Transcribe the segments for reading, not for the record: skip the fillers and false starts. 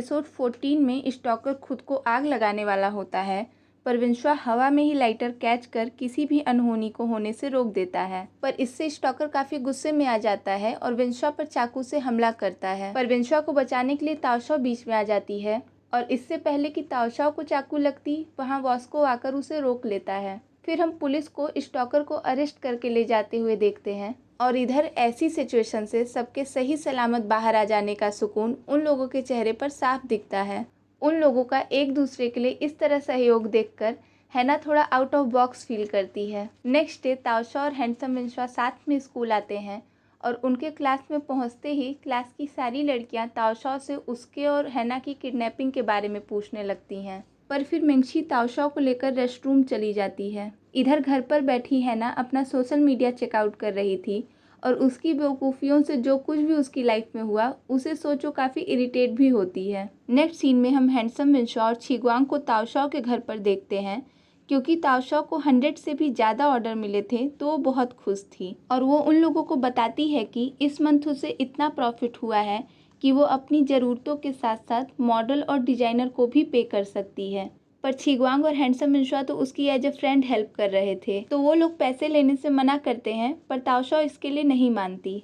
Episode 14 में stalker खुद को आग लगाने वाला होता है, पर विंश्वा हवा में ही लाइटर कैच कर किसी भी अनहोनी को होने से रोक देता है। पर इससे स्टॉकर काफी गुस्से में आ जाता है और विंश्वा पर चाकू से हमला करता है। पर विंश्वा को बचाने के लिए ताओशाओ बीच में आ जाती है और इससे पहले कि ताओशाओ को चाकू लगती, वहाँ वॉस्को आकर उसे रोक लेता है। फिर हम पुलिस को स्टॉकर को अरेस्ट करके ले जाते हुए देखते हैं और इधर ऐसी सिचुएशन से सबके सही सलामत बाहर आ जाने का सुकून उन लोगों के चेहरे पर साफ दिखता है। उन लोगों का एक दूसरे के लिए इस तरह सहयोग देखकर हैना थोड़ा आउट ऑफ बॉक्स फील करती है। नेक्स्ट डे ताओशाओ और हैंडसम विंश्वा साथ में स्कूल आते हैं और उनके क्लास में पहुंचते ही क्लास की सारी लड़कियां ताओशाओ से उसके और हैना की किडनैपिंग के बारे में पूछने लगती हैं। पर फिर मिंगशी ताओशाओ को लेकर रेस्टरूम चली जाती है। इधर घर पर बैठी हैना अपना सोशल मीडिया चेकआउट कर रही थी और उसकी बेवकूफ़ियों से जो कुछ भी उसकी लाइफ में हुआ उसे सोचो काफ़ी इरिटेट भी होती है। नेक्स्ट सीन में हम हैंडसम विंश्वा और छिग्वांग को ताओशाओ के घर पर देखते हैं। क्योंकि ताओशाओ को 100 से भी ज़्यादा ऑर्डर मिले थे तो वो बहुत खुश थी और वो उन लोगों को बताती है कि इस मंथ उसे इतना प्रॉफिट हुआ है कि वो अपनी ज़रूरतों के साथ साथ मॉडल और डिज़ाइनर को भी पे कर सकती है। पर छिग्वांग और हैंडसम विंश्वा तो उसकी एज ए फ्रेंड हेल्प कर रहे थे, तो वो लोग पैसे लेने से मना करते हैं, पर ताओशाओ इसके लिए नहीं मानती।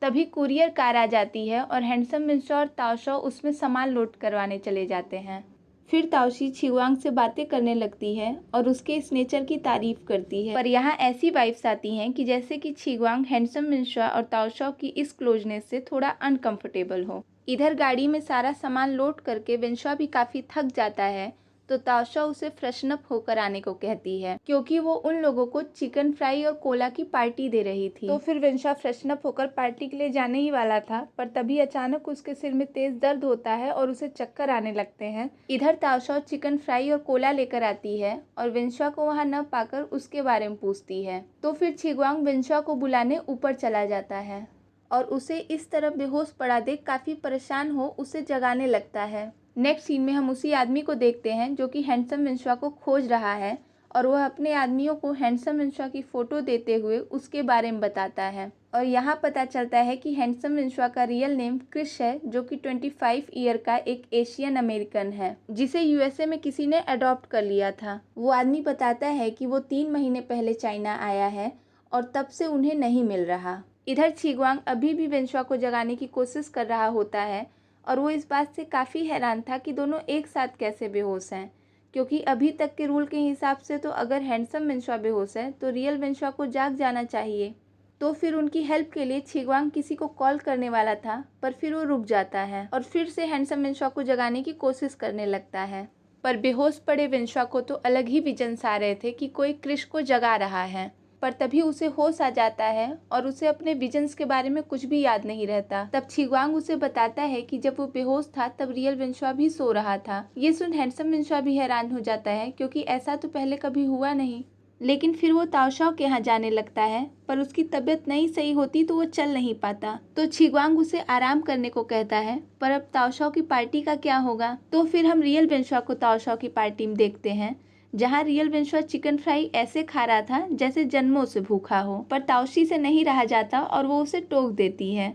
तभी कुरियर कार आ जाती है और हैंडसम विंश्वा और ताओशाओ उसमें सामान लोड करवाने चले जाते हैं। फिर ताओशी छिग्वांग से बातें करने लगती है और उसके इस नेचर की तारीफ करती है। पर यहाँ ऐसी वाइब्स आती हैं कि जैसे कि छिग्वांग हैंडसम विंश्वा और ताओशाओ की इस क्लोजनेस से थोड़ा अनकंफर्टेबल हो। इधर गाड़ी में सारा सामान लोड करके विंश्वा भी काफ़ी थक जाता है, तो ताओशाओ उसे फ्रेशन अप होकर आने को कहती है क्योंकि वो उन लोगों को चिकन फ्राई और कोला की पार्टी दे रही थी। तो फिर विंश्वा फ्रेशन अप होकर पार्टी के लिए जाने ही वाला था, पर तभी अचानक उसके सिर में तेज दर्द होता है और उसे चक्कर आने लगते हैं। इधर ताओशाओ चिकन फ्राई और कोला लेकर आती है और विंश्वा को वहाँ न पाकर उसके बारे में पूछती है। तो फिर छिग्वांग विंश्वा को बुलाने ऊपर चला जाता है और उसे इस तरह बेहोश पड़ा देख काफ़ी परेशान हो उसे जगाने लगता है। नेक्स्ट सीन में हम उसी आदमी को देखते हैं जो कि हैंडसम विंश्वा को खोज रहा है और वह अपने आदमियों को हैंडसम विंश्वा की फ़ोटो देते हुए उसके बारे में बताता है। और यहाँ पता चलता है कि हैंडसम विंश्वा का रियल नेम क्रिश है, जो कि 25 ईयर का एक एशियन अमेरिकन है जिसे यूएसए में किसी ने अडॉप्ट कर लिया था। वो आदमी बताता है कि वो 3 महीने पहले चाइना आया है और तब से उन्हें नहीं मिल रहा। इधर छिग्वांग अभी भी विंश्वा को जगाने की कोशिश कर रहा होता है और वो इस बात से काफ़ी हैरान था कि दोनों एक साथ कैसे बेहोश हैं, क्योंकि अभी तक के रूल के हिसाब से तो अगर हैंडसम विंश्वा बेहोश है तो रियल विंश्वा को जाग जाना चाहिए। तो फिर उनकी हेल्प के लिए छिग्वांग किसी को कॉल करने वाला था, पर फिर वो रुक जाता है और फिर से हैंडसम विंश्वा को जगाने की कोशिश करने लगता है। पर बेहोश पड़े विंश्वा को तो अलग ही विजन्स आ रहे थे कि कोई क्रिश को जगा रहा है। पर तभी उसे होश आ जाता है और उसे अपने विजन्स के बारे में कुछ भी याद नहीं रहता। तब छिग्वांग उसे बताता है कि जब वो बेहोश था तब रियल विंश्वा भी सो रहा था। ये सुन हैंडसम विंश्वा भी हैरान हो जाता है क्योंकि ऐसा तो पहले कभी हुआ नहीं। लेकिन फिर वो ताओशाओ के यहाँ जाने लगता है, पर उसकी तबीयत नहीं सही होती तो वो चल नहीं पाता। तो छिग्वांग उसे आराम करने को कहता है, पर अब ताओशाओ की पार्टी का क्या होगा। तो फिर हम रियल विंश्वा को ताओशाओ की पार्टी में देखते हैं, जहाँ रियल विंश्वा चिकन फ्राई ऐसे खा रहा था जैसे जन्मों से भूखा हो। पर ताओशी से नहीं रहा जाता और वो उसे टोक देती है।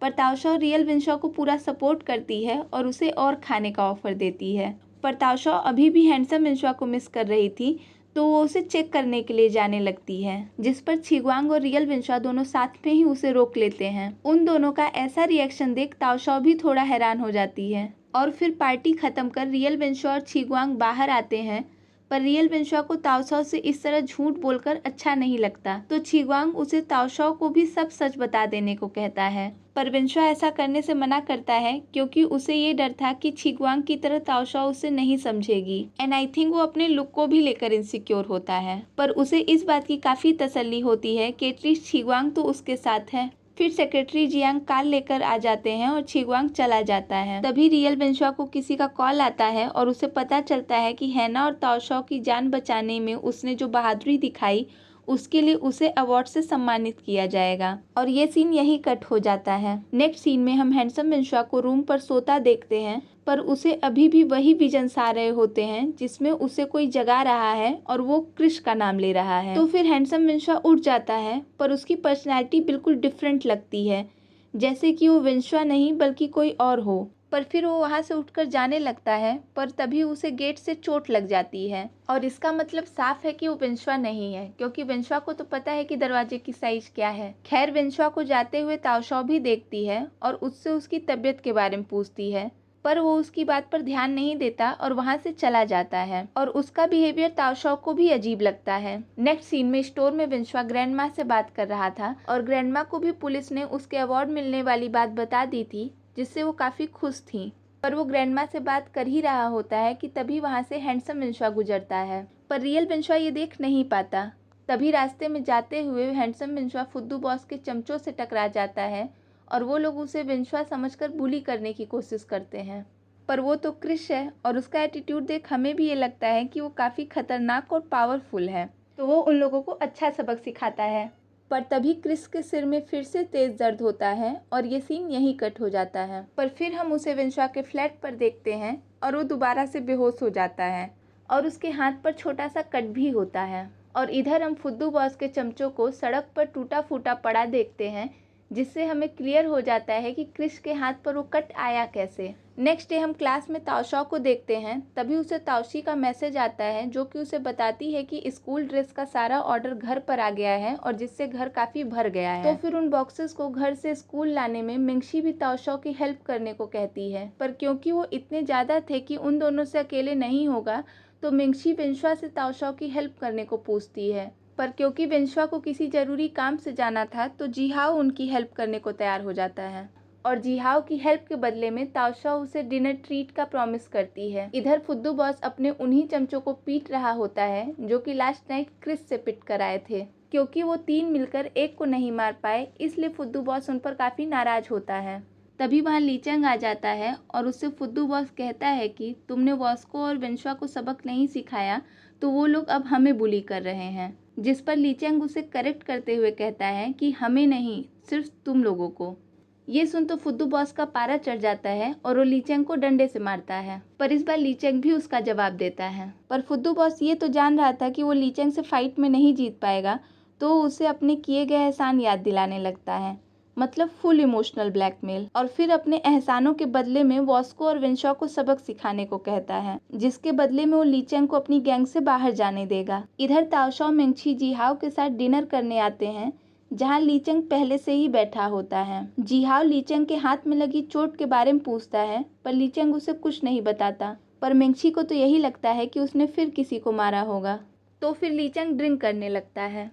पर ताओशाओ रियल विंश्वा को पूरा सपोर्ट करती है और उसे और खाने का ऑफर देती है। पर ताओशाओ अभी भी हैंडसम विंश्वा को मिस कर रही थी, तो वो उसे चेक करने के लिए जाने लगती है, जिस पर छिग्वांग और रियल विंश्वा दोनों साथ में ही उसे रोक लेते हैं। उन दोनों का ऐसा रिएक्शन देख ताओशाओ भी थोड़ा हैरान हो जाती है। और फिर पार्टी खत्म कर रियल विंश्वा और छिग्वांग बाहर आते हैं, पर रियल विंश्वा को ताओशाओ से इस तरह झूठ बोलकर अच्छा नहीं लगता, तो छिग्वांग उसे ताओशाओ को भी सब सच बता देने को कहता है। पर विंश्वा ऐसा करने से मना करता है क्योंकि उसे ये डर था कि छिग्वांग की तरह ताओशाओ उसे नहीं समझेगी। एंड आई थिंक वो अपने लुक को भी लेकर इनसिक्योर होता है। पर उसे इस बात की काफ़ी तसल्ली होती है कि एटलीस्ट छिग्वांग तो उसके साथ है। फिर सेक्रेटरी जियांग कार लेकर आ जाते हैं और छिग्वांग चला जाता है। तभी रियल विंश्वा को किसी का कॉल आता है और उसे पता चलता है कि हैना और ताओशाओ की जान बचाने में उसने जो बहादुरी दिखाई उसके लिए उसे अवार्ड से सम्मानित किया जाएगा। और ये सीन यहीं कट हो जाता है। नेक्स्ट सीन में हम हैंडसम विंश्वा को रूम पर सोता देखते हैं, पर उसे अभी भी वही विजन्स आ रहे होते हैं जिसमें उसे कोई जगा रहा है और वो क्रिश का नाम ले रहा है। तो फिर हैंडसम विंश्वा उठ जाता है, पर उसकी पर्सनैलिटी बिल्कुल डिफरेंट लगती है, जैसे कि वो विंश्वा नहीं बल्कि कोई और हो। पर फिर वो वहाँ से उठकर जाने लगता है, पर तभी उसे गेट से चोट लग जाती है और इसका मतलब साफ है कि वो विंश्वा नहीं है, क्योंकि विंश्वा को तो पता है कि दरवाजे की साइज क्या है। खैर, विंश्वा को जाते हुए ताओशाओ भी देखती है और उससे उसकी तबीयत के बारे में पूछती है, पर वो उसकी बात पर ध्यान नहीं देता और वहाँ से चला जाता है और उसका बिहेवियर ताओशाओ को भी अजीब लगता है। नेक्स्ट सीन में स्टोर में विंश्वा ग्रैंडमा से बात कर रहा था और ग्रैंडमा को भी पुलिस ने उसके अवार्ड मिलने वाली बात बता दी थी, जिससे वो काफ़ी खुश थी। पर वो ग्रैंडमा से बात कर ही रहा होता है कि तभी वहाँ से हैंडसम विंश्वा गुजरता है, पर रियल विंश्वा ये देख नहीं पाता। तभी रास्ते में जाते हुए हैंडसम विंश्वा फुद्दू बॉस के चमचों से टकरा जाता है और वो लोग उसे विंश्वा समझकर बुली करने की कोशिश करते हैं। पर वो तो क्रिश है और उसका एटीट्यूड देख हमें भी ये लगता है कि वो काफ़ी खतरनाक और पावरफुल है, तो वो उन लोगों को अच्छा सबक सिखाता है। पर तभी क्रिस के सिर में फिर से तेज दर्द होता है और ये सीन यहीं कट हो जाता है। पर फिर हम उसे विंश्वा के फ्लैट पर देखते हैं और वो दोबारा से बेहोश हो जाता है और उसके हाथ पर छोटा सा कट भी होता है। और इधर हम फुद्दू बॉस के चमचों को सड़क पर टूटा फूटा पड़ा देखते हैं, जिससे हमें क्लियर हो जाता है कि क्रिश के हाथ पर वो कट आया कैसे। नेक्स्ट डे हम क्लास में ताओशाओ को देखते हैं, तभी उसे ताओशी का मैसेज आता है जो कि उसे बताती है कि स्कूल ड्रेस का सारा ऑर्डर घर पर आ गया है और जिससे घर काफ़ी भर गया है। तो फिर उन बॉक्सेस को घर से स्कूल लाने में मिंगशी भी ताओशाओ की हेल्प करने को कहती है, पर क्योंकि वो इतने ज़्यादा थे कि उन दोनों से अकेले नहीं होगा, तो मिंगशी विंश्वा से ताओशाओ की हेल्प करने को पूछती है। पर क्योंकि विंश्वा को किसी ज़रूरी काम से जाना था, तो जीहाओ उनकी हेल्प करने को तैयार हो जाता है और जीहाओ की हेल्प के बदले में ताओशाओ उसे डिनर ट्रीट का प्रॉमिस करती है। इधर फुद्दू बॉस अपने उन्हीं चमचों को पीट रहा होता है जो कि लास्ट नाइट क्रिस से पिट कर आए थे। क्योंकि वो 3 मिलकर एक को नहीं मार पाए, इसलिए फुद्दू बॉस उन पर काफ़ी नाराज होता है। तभी वहाँ लीचंग आ जाता है और उससे फुद्दू बॉस कहता है कि तुमने वॉस्को और विंश्वा को सबक नहीं सिखाया, तो वो लोग अब हमें बुली कर रहे हैं। जिस पर लीचंग उसे करेक्ट करते हुए कहता है कि हमें नहीं, सिर्फ तुम लोगों को। ये सुन तो फुद्दू बॉस का पारा चढ़ जाता है और वो लीचंग को डंडे से मारता है, पर इस बार लीचंग भी उसका जवाब देता है। पर फुद्दू बॉस ये तो जान रहा था कि वो लीचंग से फाइट में नहीं जीत पाएगा, तो उसे अपने किए गए एहसान याद दिलाने लगता है, मतलब फुल इमोशनल ब्लैकमेल। और फिर अपने एहसानों के बदले में वॉस्को और विंश्वा को सबक सिखाने को कहता है, जिसके बदले में वो लीचंग को अपनी गैंग से बाहर जाने देगा। इधर ताओशाओ मिंगशी जीहाओ के साथ डिनर करने आते हैं, जहां लीचंग पहले से ही बैठा होता है। जीहाओ लीचंग के हाथ में लगी चोट के बारे में पूछता है, पर लीचंग उसे कुछ नहीं बताता। पर मिंगशी को तो यही लगता है कि उसने फिर किसी को मारा होगा, तो फिर लीचंग ड्रिंक करने लगता है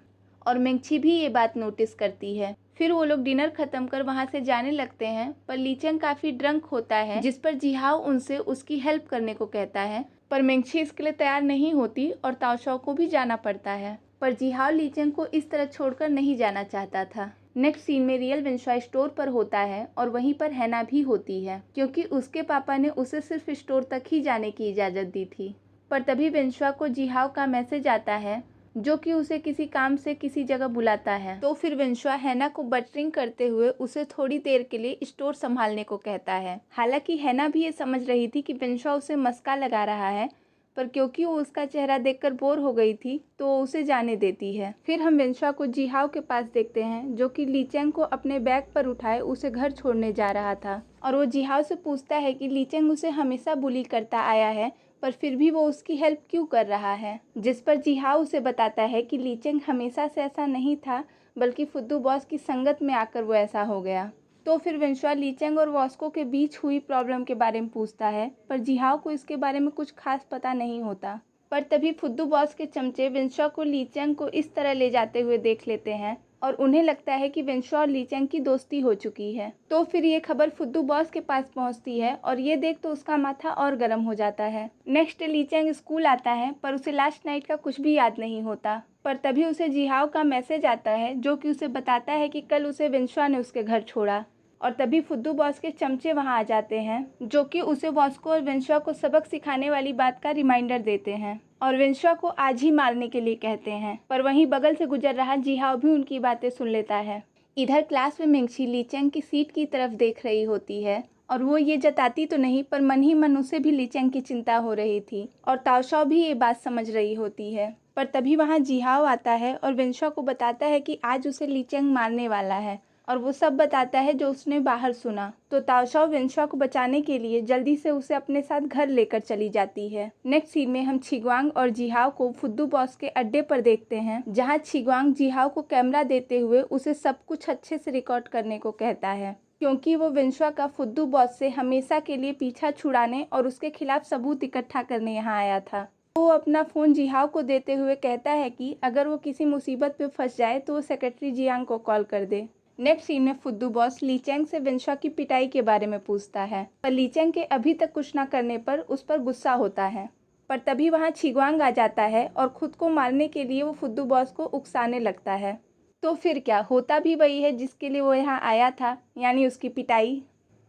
और मिंगशी भी ये बात नोटिस करती है। फिर वो लोग डिनर खत्म कर वहाँ से जाने लगते हैं, पर लीचंग काफ़ी ड्रंक होता है, जिस पर जीहाओ उनसे उसकी हेल्प करने को कहता है। पर मिंगशी इसके लिए तैयार नहीं होती और ताओशाओ को भी जाना पड़ता है, पर जीहाओ लीचंग को इस तरह छोड़कर नहीं जाना चाहता था। नेक्स्ट सीन में रियल विंश्वा स्टोर पर होता है और वहीं पर हैना भी होती है, क्योंकि उसके पापा ने उसे सिर्फ स्टोर तक ही जाने की इजाज़त दी थी। पर तभी विंश्वा को जीहाओ का मैसेज आता है, जो कि उसे किसी काम से किसी जगह बुलाता है। तो फिर विंश्वा हैना को बटरिंग करते हुए उसे थोड़ी देर के लिए स्टोर संभालने को कहता है। हालांकि हैना भी ये समझ रही थी कि विंश्वा उसे मस्का लगा रहा है, पर क्योंकि वो उसका चेहरा देखकर बोर हो गई थी, तो वो उसे जाने देती है। फिर हम विंश्वा को जीहाओ के पास देखते हैं, जो कि लीचंग को अपने बैग पर उठाए उसे घर छोड़ने जा रहा था, और वो जीहाओ से पूछता है कि लीचंग उसे हमेशा बुली करता आया है, पर फिर भी वो उसकी हेल्प क्यों कर रहा है। जिस पर जीहाओ उसे बताता है कि लीचंग हमेशा से ऐसा नहीं था, बल्कि फुद्दू बॉस की संगत में आकर वो ऐसा हो गया। तो फिर विंश्वा लीचंग और वॉस्को के बीच हुई प्रॉब्लम के बारे में पूछता है, पर जीहाओ को इसके बारे में कुछ खास पता नहीं होता। पर तभी फुद्दू बॉस के चमचे विंश्वा को लीचंग को इस तरह ले जाते हुए देख लेते हैं और उन्हें लगता है कि विंश्वा और लीचंग की दोस्ती हो चुकी है। तो फिर ये खबर फुद्दू बॉस के पास पहुंचती है और ये देख तो उसका माथा और गर्म हो जाता है। नेक्स्ट डे लीचंग स्कूल आता है, पर उसे लास्ट नाइट का कुछ भी याद नहीं होता। पर तभी उसे जीहाओ का मैसेज आता है, जो कि उसे बताता है कि कल उसे विंश्वा ने उसके घर छोड़ा। और तभी फुद्दू बॉस के चमचे वहां आ जाते हैं, जो कि उसे वॉस्को और विंश्वा को सबक सिखाने वाली बात का रिमाइंडर देते हैं और विंश्वा को आज ही मारने के लिए कहते हैं। पर वहीं बगल से गुजर रहा जीहाओ भी उनकी बातें सुन लेता है। इधर क्लास में मिंगशी लीचंग की सीट की तरफ देख रही होती है और वो ये जताती तो नहीं, पर मन ही मन उसे भी लीचंग की चिंता हो रही थी और ताओशाओ भी ये बात समझ रही होती है। पर तभी वहाँ जीहाओ आता है और विंश्वा को बताता है कि आज उसे लीचंग मारने वाला है और वो सब बताता है जो उसने बाहर सुना। तो ताओशाओ विंशुआ को बचाने के लिए जल्दी से उसे अपने साथ घर लेकर चली जाती है। नेक्स्ट सीन में हम छिग्वांग और जिहाओ को फुद्दू बॉस के अड्डे पर देखते हैं, जहाँ छिग्वांग जिहाओ को कैमरा देते हुए उसे सब कुछ अच्छे से रिकॉर्ड करने को कहता है, क्योंकि वो विंशुआ का फुद्दू बॉस से हमेशा के लिए पीछा छुड़ाने और उसके खिलाफ सबूत इकट्ठा करने यहाँ आया था। वो अपना फ़ोन जिहाओ को देते हुए कहता है कि अगर वो किसी मुसीबत में फंस जाए तो वो सेक्रेटरी जियांग को कॉल कर दे। नेक्स्ट सीन में फुद्दू बॉस ली चैंग से विंशुआ की पिटाई के बारे में पूछता है, पर ली चैंग के अभी तक कुछ न करने पर उस पर गुस्सा होता है। पर तभी वहाँ छिग्वांग आ जाता है और खुद को मारने के लिए वो फुद्दू बॉस को उकसाने लगता है। तो फिर क्या होता भी वही है जिसके लिए वो यहाँ आया था, यानी उसकी पिटाई।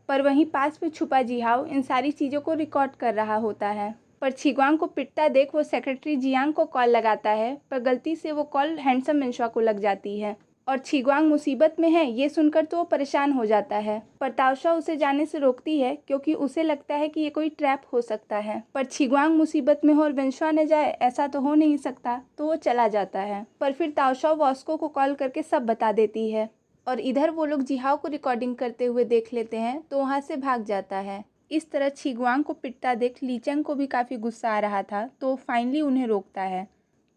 पर वहीं पास में छुपा जिहाओ इन सारी चीज़ों को रिकॉर्ड कर रहा होता है। पर छिग्वांग को पिटता देख वो सेक्रेटरी जियांग को कॉल लगाता है, पर गलती से वो कॉल हैंडसम विंशुआ को लग जाती है और छिग्वांग मुसीबत में है ये सुनकर तो वो परेशान हो जाता है। पर ताओशाओ उसे जाने से रोकती है क्योंकि उसे लगता है कि ये कोई ट्रैप हो सकता है। पर छिग्वांग मुसीबत में हो और विंशुआ न जाए ऐसा तो हो नहीं सकता, तो वो चला जाता है। पर फिर ताओशाओ वॉस्को को कॉल करके सब बता देती है और इधर वो लोग जिहाओ को रिकॉर्डिंग करते हुए देख लेते हैं तो वहाँ से भाग जाता है। इस तरह छिग्वांग को पिटता देख ली चैंग को भी काफ़ी गुस्सा आ रहा था, तो फाइनली उन्हें रोकता है।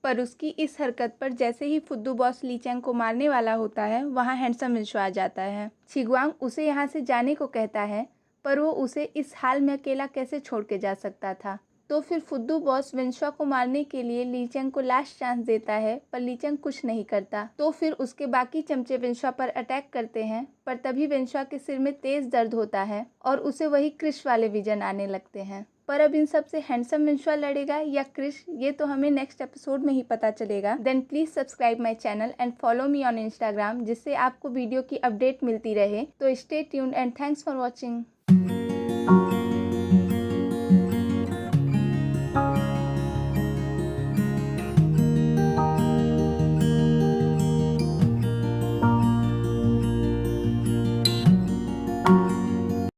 पर उसकी इस हरकत पर जैसे ही फुद्दू बॉस ली चैंग को मारने वाला होता है, वहाँ हैंडसम विंशुआ आ जाता है। छिग्वांग उसे यहाँ से जाने को कहता है, पर वो उसे इस हाल में अकेला कैसे छोड़ के जा सकता था। तो फिर फुद्दू बॉस विंशुआ को मारने के लिए ली चैंग को लास्ट चांस देता है, पर ली चैंग कुछ नहीं करता। तो फिर उसके बाकी चमचे विंशुआ पर अटैक करते हैं, पर तभी विंशुआ के सिर में तेज दर्द होता है और उसे वही क्रिश वाले विजन आने लगते हैं। पर अब इन सब से हैंडसम विंशुआ लड़ेगा या क्रिश, ये तो हमें नेक्स्ट एपिसोड में ही पता चलेगा। Then please subscribe my channel and follow me on Instagram, जिससे आपको वीडियो की अपडेट मिलती रहे। तो stay tuned and thanks for watching.